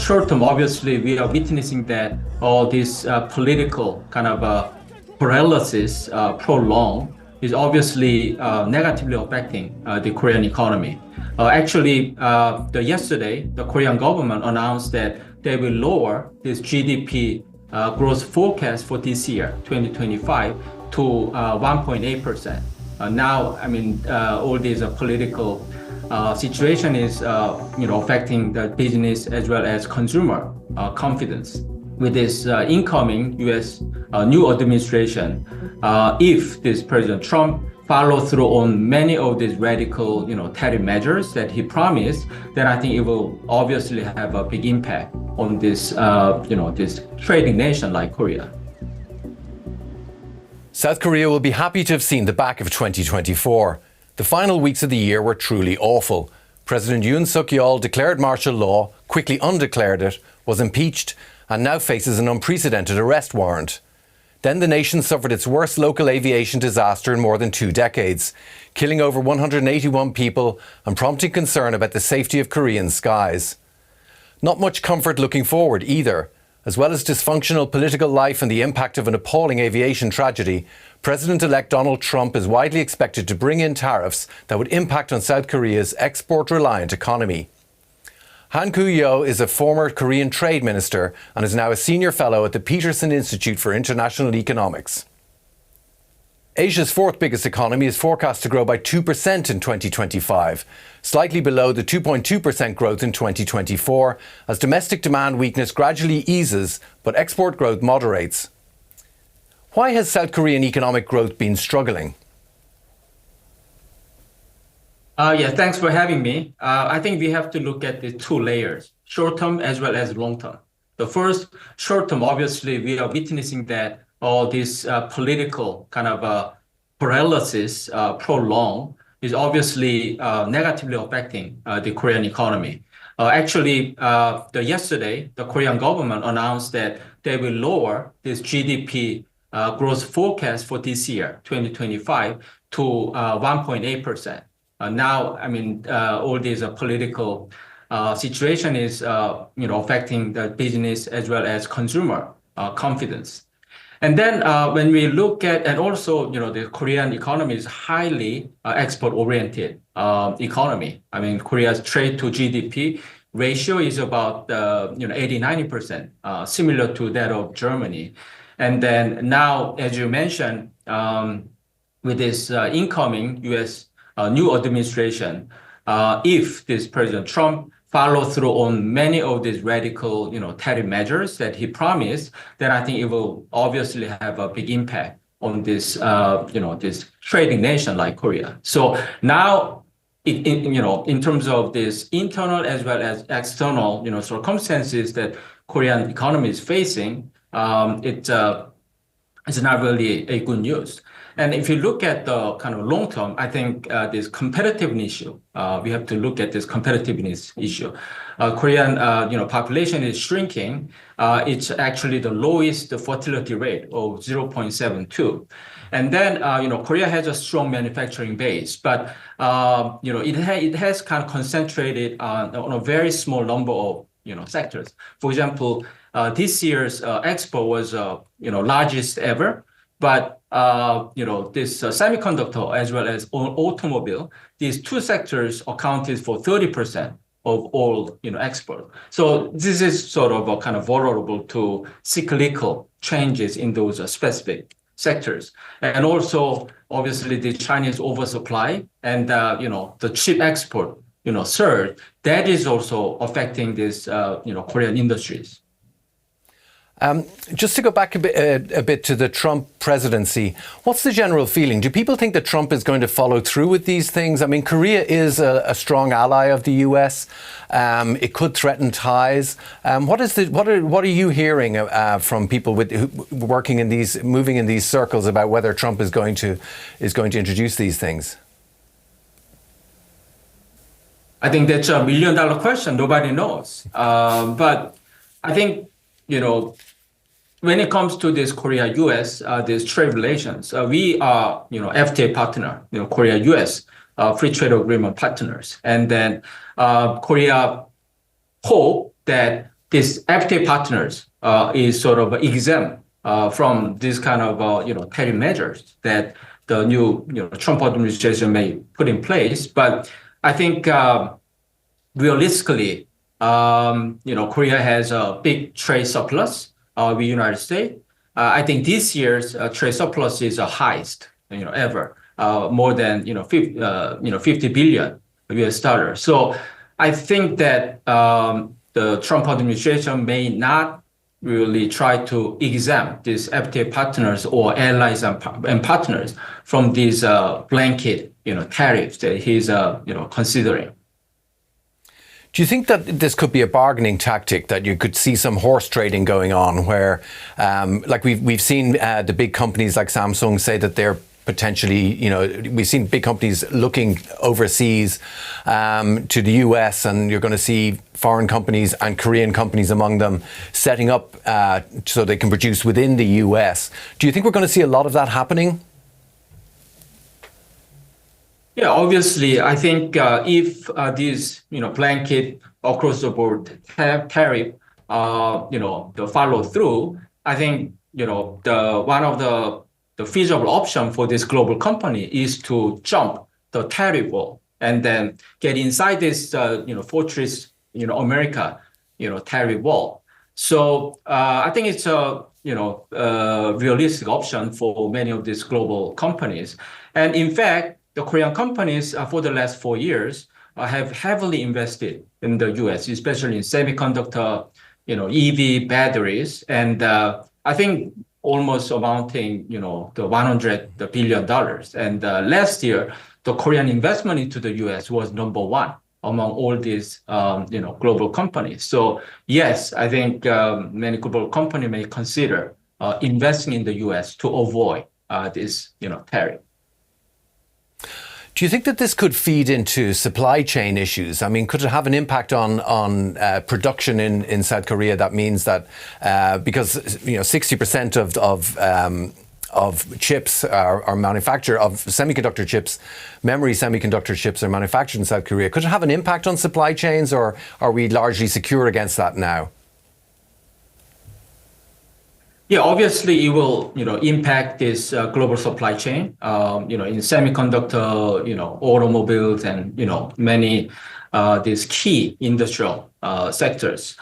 short term, obviously, we are witnessing that all this political kind of paralysis prolonged is obviously negatively affecting the Korean economy. Yesterday, the Korean government announced that they will lower this GDP growth forecast for this year, 2025, to 1.8%. All these political situation is affecting the business as well as consumer confidence. With this incoming U.S. New administration, if this President Trump follow through on many of these radical, tariff measures that he promised, then I think it will obviously have a big impact on this, this trading nation like Korea. South Korea will be happy to have seen the back of 2024. The final weeks of the year were truly awful. President Yoon Suk Yeol declared martial law, quickly undeclared it, was impeached, and now faces an unprecedented arrest warrant. Then the nation suffered its worst local aviation disaster in more than 2 decades, killing over 181 people and prompting concern about the safety of Korean skies. Not much comfort looking forward either. As well as dysfunctional political life and the impact of an appalling aviation tragedy, President-elect Donald Trump is widely expected to bring in tariffs that would impact on South Korea's export-reliant economy. Han-koo Yeo is a former Korean trade minister and is now a senior fellow at the Peterson Institute for International Economics. Asia's 4th biggest economy is forecast to grow by 2% in 2025, slightly below the 2.2% growth in 2024, as domestic demand weakness gradually eases, but export growth moderates. Why has South Korean economic growth been struggling? Thanks for having me. I think we have to look at the 2 layers, short-term as well as long-term. The first, short-term, obviously, we are witnessing that all this political kind of paralysis prolonged is obviously negatively affecting the Korean economy. Yesterday, the Korean government announced that they will lower this GDP growth forecast for this year, 2025, to 1.8%. All these political situation is, affecting the business as well as consumer confidence. And then when we look at, and also, the Korean economy is highly export-oriented economy. Korea's trade to GDP ratio is about, 80-90%, similar to that of Germany. And then now, as you mentioned, with this incoming U.S. New administration, if this President Trump follow through on many of these radical, tariff measures that he promised, then I think it will obviously have a big impact on this, this trading nation like Korea. So now, in terms of this internal as well as external, circumstances that Korean economy is facing, it's not really a good news. And if you look at the kind of long term, I think this competitiveness issue, we have to look at this competitiveness issue. Korean, population is shrinking. It's actually the lowest fertility rate of 0.72. And then, Korea has a strong manufacturing base, but, it has kind of concentrated on a very small number of, sectors. For example, this year's export was, largest ever. But this semiconductor as well as automobile, these 2 sectors accounted for 30% of all export. So this is sort of a kind of vulnerable to cyclical changes in those specific sectors. And also, obviously, the Chinese oversupply and the chip export surge, that is also affecting this Korean industries. Just to go back a bit to the Trump presidency, what's the general feeling? Do people think that Trump is going to follow through with these things? Korea is a strong ally of the US. It could threaten ties. What are you hearing from people moving in these circles about whether Trump is going to introduce these things? I think that's $1 million question. Nobody knows. But I think, when it comes to this Korea-US, these trade relations, we are, FTA partner, Korea-US free trade agreement partners. And then Korea hope that these FTA partners is sort of exempt from this kind of tariff measures that the new Trump administration may put in place. But I think realistically, Korea has a big trade surplus with the United States. I think this year's trade surplus is the highest ever, more than 50 billion US dollars. So I think that the Trump administration may not really try to exempt these FTA partners or allies and partners from these blanket tariffs that he's considering. Do you think that this could be a bargaining tactic, that you could see some horse trading going on where, like we've seen the big companies like Samsung say that they're potentially, we've seen big companies looking overseas to the US, and you're going to see foreign companies and Korean companies among them setting up so they can produce within the US. Do you think we're going to see a lot of that happening? Yeah, obviously, I think if these, blanket across the board tariff, the follow through, I think, one of the feasible option for this global company is to jump the tariff wall and then get inside this, fortress, America, tariff wall. So I think it's a, realistic option for many of these global companies. And in fact, the Korean companies for the last 4 years have heavily invested in the US, especially in semiconductor, EV batteries. And I think almost amounting, the $100 billion. And last year, the Korean investment into the US was number one among all these, global companies. So yes, I think many global companies may consider investing in the US to avoid this, tariff. Do you think that this could feed into supply chain issues? I mean, could it have an impact on production in South Korea? That means that because 60% of chips are manufactured, of semiconductor chips, memory semiconductor chips are manufactured in South Korea. Could it have an impact on supply chains, or are we largely secure against that now? Yeah, obviously it will, impact this global supply chain, in semiconductor, automobiles and, many these key industrial sectors.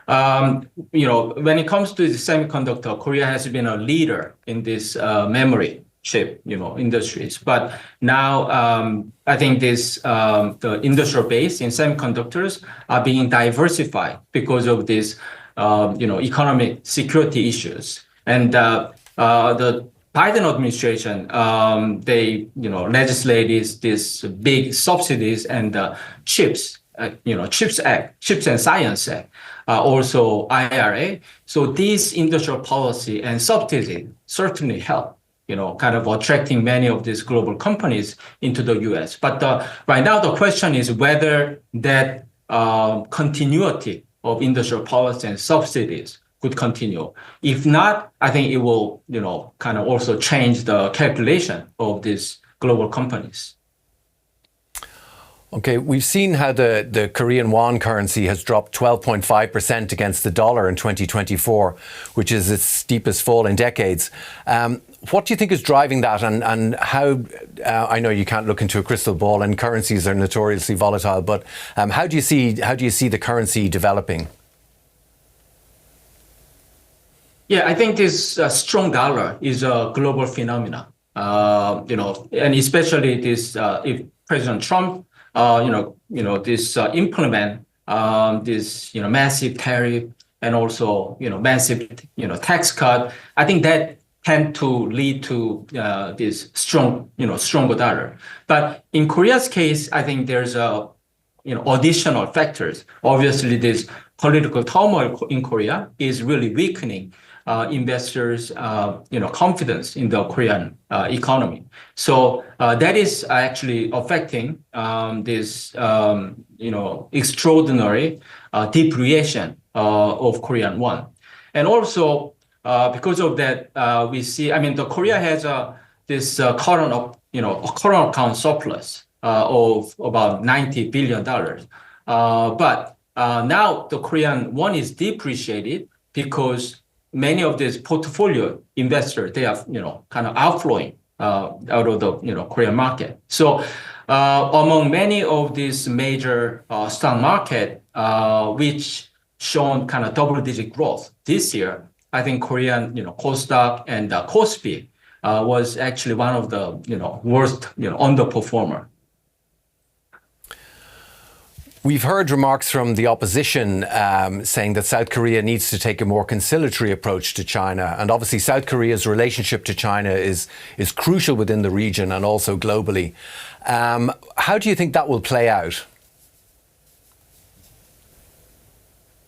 When it comes to the semiconductor, Korea has been a leader in this memory chip, industries. But now I think this the industrial base in semiconductors are being diversified because of this economic security issues. And the Biden administration, they, legislated this big subsidies and CHIPS, CHIPS Act, CHIPS and Science Act, also IRA. So these industrial policy and subsidies certainly help, kind of attracting many of these global companies into the US. But right now, the question is whether that continuity of industrial policy and subsidies could continue. If not, I think it will, kind of also change the calculation of these global companies. Okay, we've seen how the Korean won currency has dropped 12.5% against the dollar in 2024, which is its steepest fall in decades. What do you think is driving that, and how, I know you can't look into a crystal ball and currencies are notoriously volatile, but how do you see the currency developing? Yeah, I think this strong dollar is a global phenomenon, and especially this, if President Trump, this implement this, massive tariff and also, massive, tax cut, I think that tend to lead to this strong, stronger dollar. But in Korea's case, I think there's additional factors. Obviously, this political turmoil in Korea is really weakening investors, confidence in the Korean economy. So that is actually affecting this, extraordinary depreciation of Korean won. And also because of that, we see, the Korea has this current account surplus of about $90 billion. But now the Korean won is depreciated because many of these portfolio investors, they are, kind of outflowing out of the, Korean market. So among many of these major stock market, which shown kind of double-digit growth this year, I think Korean, Kosdaq and Kospi was actually one of the, worst, underperformer. We've heard remarks from the opposition saying that South Korea needs to take a more conciliatory approach to China. And obviously South Korea's relationship to China is crucial within the region and also globally. How do you think that will play out?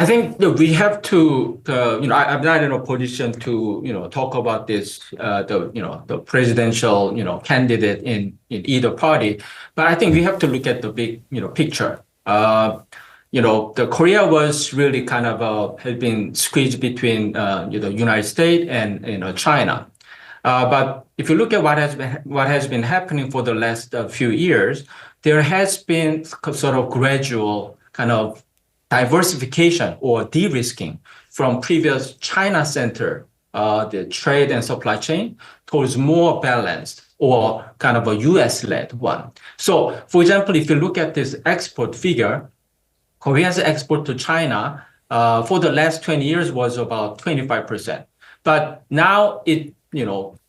I think that we have to, I'm not in a position to, talk about this, the presidential, candidate in either party, but I think we have to look at the big, picture. The Korea was really kind of had been squeezed between, the United States and, China. But if you look at what has been happening for the last few years, there has been sort of gradual kind of diversification or de-risking from previous China-centered the trade and supply chain towards more balanced or kind of a US-led one. So, for example, if you look at this export figure, Korea's export to China for the last 20 years was about 25%. But now it,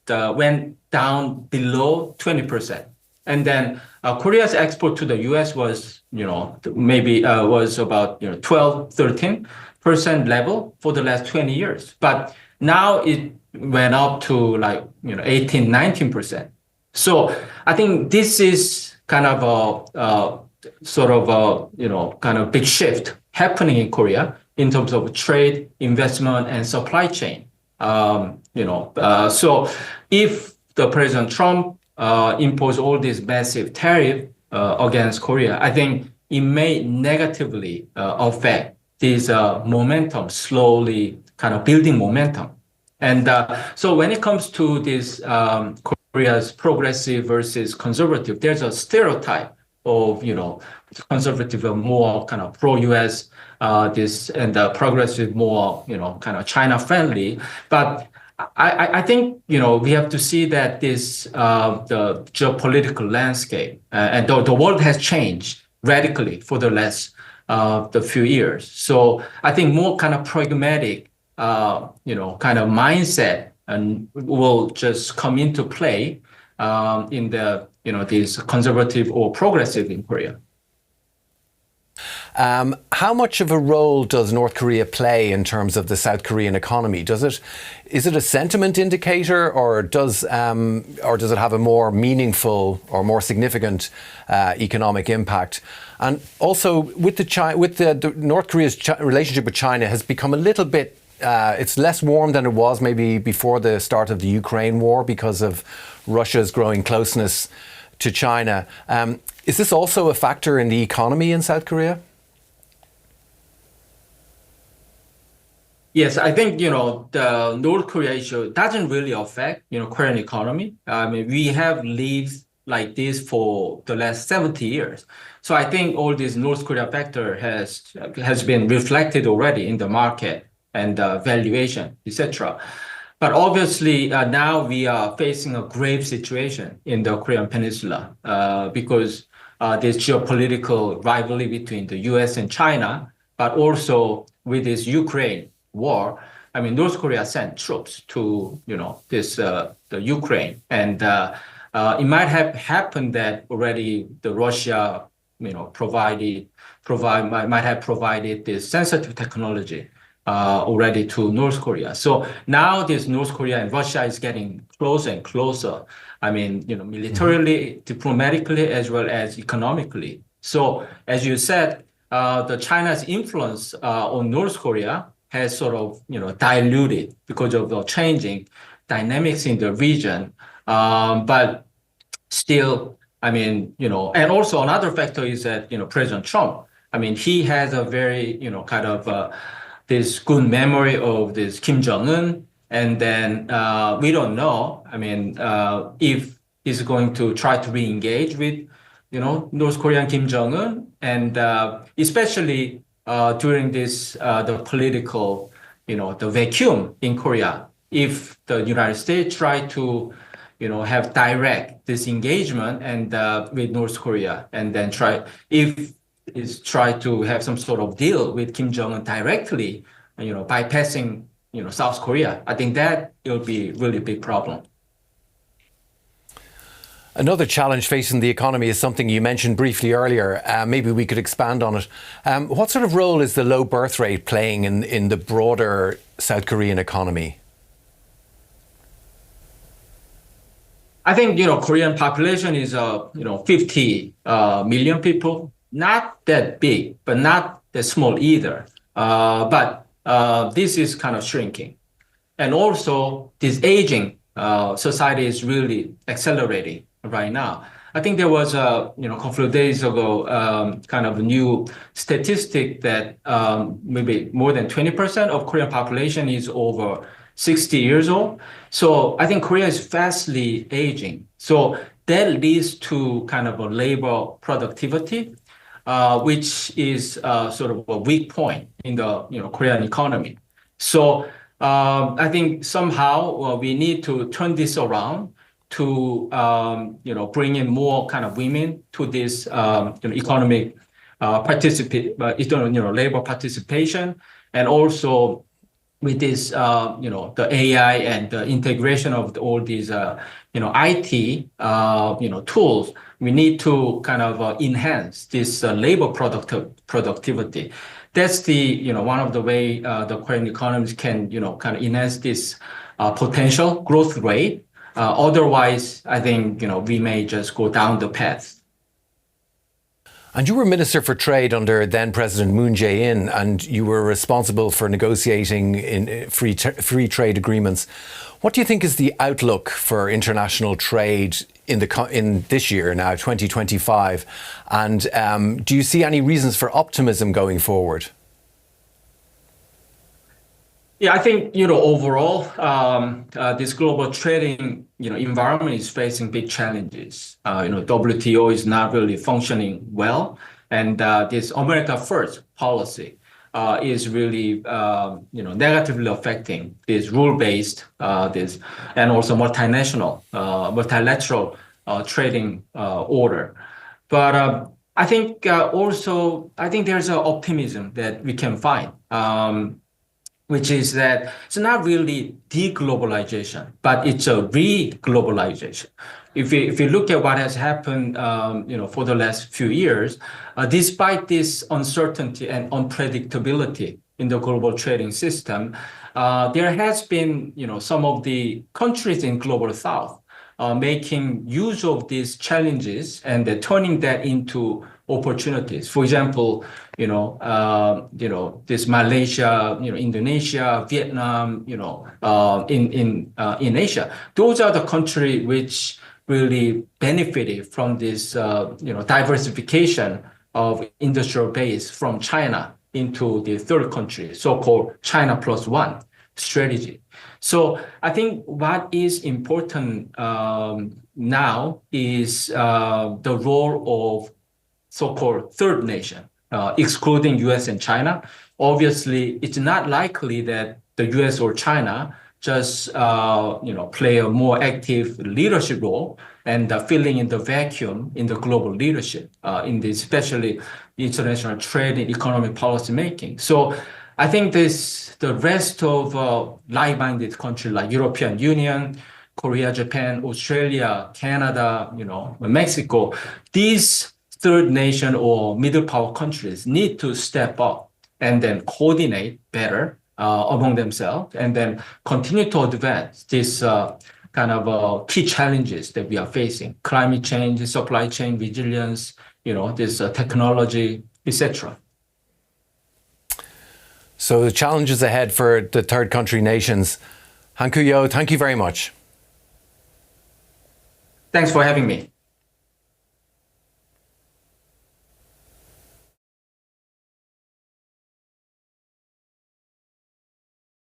went down below 20%. And then Korea's export to the US was, maybe was about 12, 13% level for the last 20 years. But now it went up to like 18, 19%. So I think this is kind of a sort of a kind of big shift happening in Korea in terms of trade, investment, and supply chain. So if the President Trump impose all these massive tariff against Korea, I think it may negatively affect this momentum, slowly kind of building momentum. And so when it comes to this Korea's progressive versus conservative, there's a stereotype of, conservative are more kind of pro-US, this and progressive more, kind of China-friendly. But I think, we have to see that this, the geopolitical landscape and the world has changed radically for the last, the few years. So I think more kind of pragmatic, kind of mindset and will just come into play, in the, this conservative or progressive in Korea. How much of a role does North Korea play in terms of the South Korean economy? Is it a sentiment indicator, or does it have a more meaningful or more significant economic impact? And also, with the North Korea's relationship with China has become a little bit. It's less warm than it was maybe before the start of the Ukraine war because of Russia's growing closeness to China. Is this also a factor in the economy in South Korea? Yes, I think, the North Korea issue doesn't really affect, Korean economy. I mean, we have lived like this for the last 70 years. So I think all this North Korea factor has been reflected already in the market and valuation, etc. But obviously, now we are facing a grave situation in the Korean Peninsula because there's geopolitical rivalry between the US and China, but also with this Ukraine war. I mean, North Korea sent troops to, this the Ukraine, and it might have happened that already the Russia, might have provided this sensitive technology already to North Korea. So now this North Korea and Russia is getting closer and closer. I mean, militarily, diplomatically, as well as economically. So as you said, the China's influence on North Korea has sort of, diluted because of the changing dynamics in the region. But still, I mean, and also another factor is that, President Trump, I mean, he has a very, kind of this good memory of this Kim Jong-un. And then we don't know, I mean, if he's going to try to re-engage with, North Korean Kim Jong-un. And especially during this the political, the vacuum in Korea. If the United States try to, have direct disengagement and with North Korea, and then try to have some sort of deal with Kim Jong-un directly, bypassing, South Korea, I think that it will be really big problem. Another challenge facing the economy is something you mentioned briefly earlier. Maybe we could expand on it. What sort of role is the low birth rate playing in the broader South Korean economy? I think, Korean population is, 50 million people. Not that big, but not that small either. But this is kind of shrinking. And also, this aging society is really accelerating right now. I think there was a couple of days ago kind of a new statistic that maybe more than 20% of Korean population is over 60 years old. So I think Korea is fastly aging. So that leads to kind of a labor productivity, which is sort of a weak point in the Korean economy. So I think somehow we need to turn this around to bring in more kind of women to this economic labor participation, and also with this the AI and the integration of all these IT tools, we need to kind of enhance this labor productivity. That's the one of the way the Korean economies can kind of enhance this potential growth rate. Otherwise, I think we may just go down the path. And you were Minister for Trade under then President Moon Jae-in, and you were responsible for negotiating in free trade agreements. What do you think is the outlook for international trade in this year now, 2025? And do you see any reasons for optimism going forward? Yeah, I think overall, this global trading environment is facing big challenges. WTO is not really functioning well, and this America First policy is really negatively affecting this rule-based and also multilateral trading order. But I think there's an optimism that we can find. Which is that it's not really deglobalization, but it's a re-globalization. If you look at what has happened, for the last few years, despite this uncertainty and unpredictability in the global trading system, there has been, some of the countries in global South making use of these challenges and turning that into opportunities. For example, this Malaysia, Indonesia, Vietnam, in Asia. Those are the countries which really benefited from this, diversification of industrial base from China into the third country, so-called China Plus One strategy. So I think what is important now is the role of so-called third nation, excluding US and China. Obviously, it's not likely that the US or China just play a more active leadership role and filling in the vacuum in the global leadership, especially international trade and economic policy making. So I think the rest of like-minded countries like European Union, Korea, Japan, Australia, Canada, Mexico, these third nation or middle power countries need to step up and then coordinate better among themselves, and then continue to advance this kind of key challenges that we are facing: climate change, supply chain resilience, this technology, etc. So the challenges ahead for the third country nations. Han-koo Yeo, thank you very much. Thanks for having me.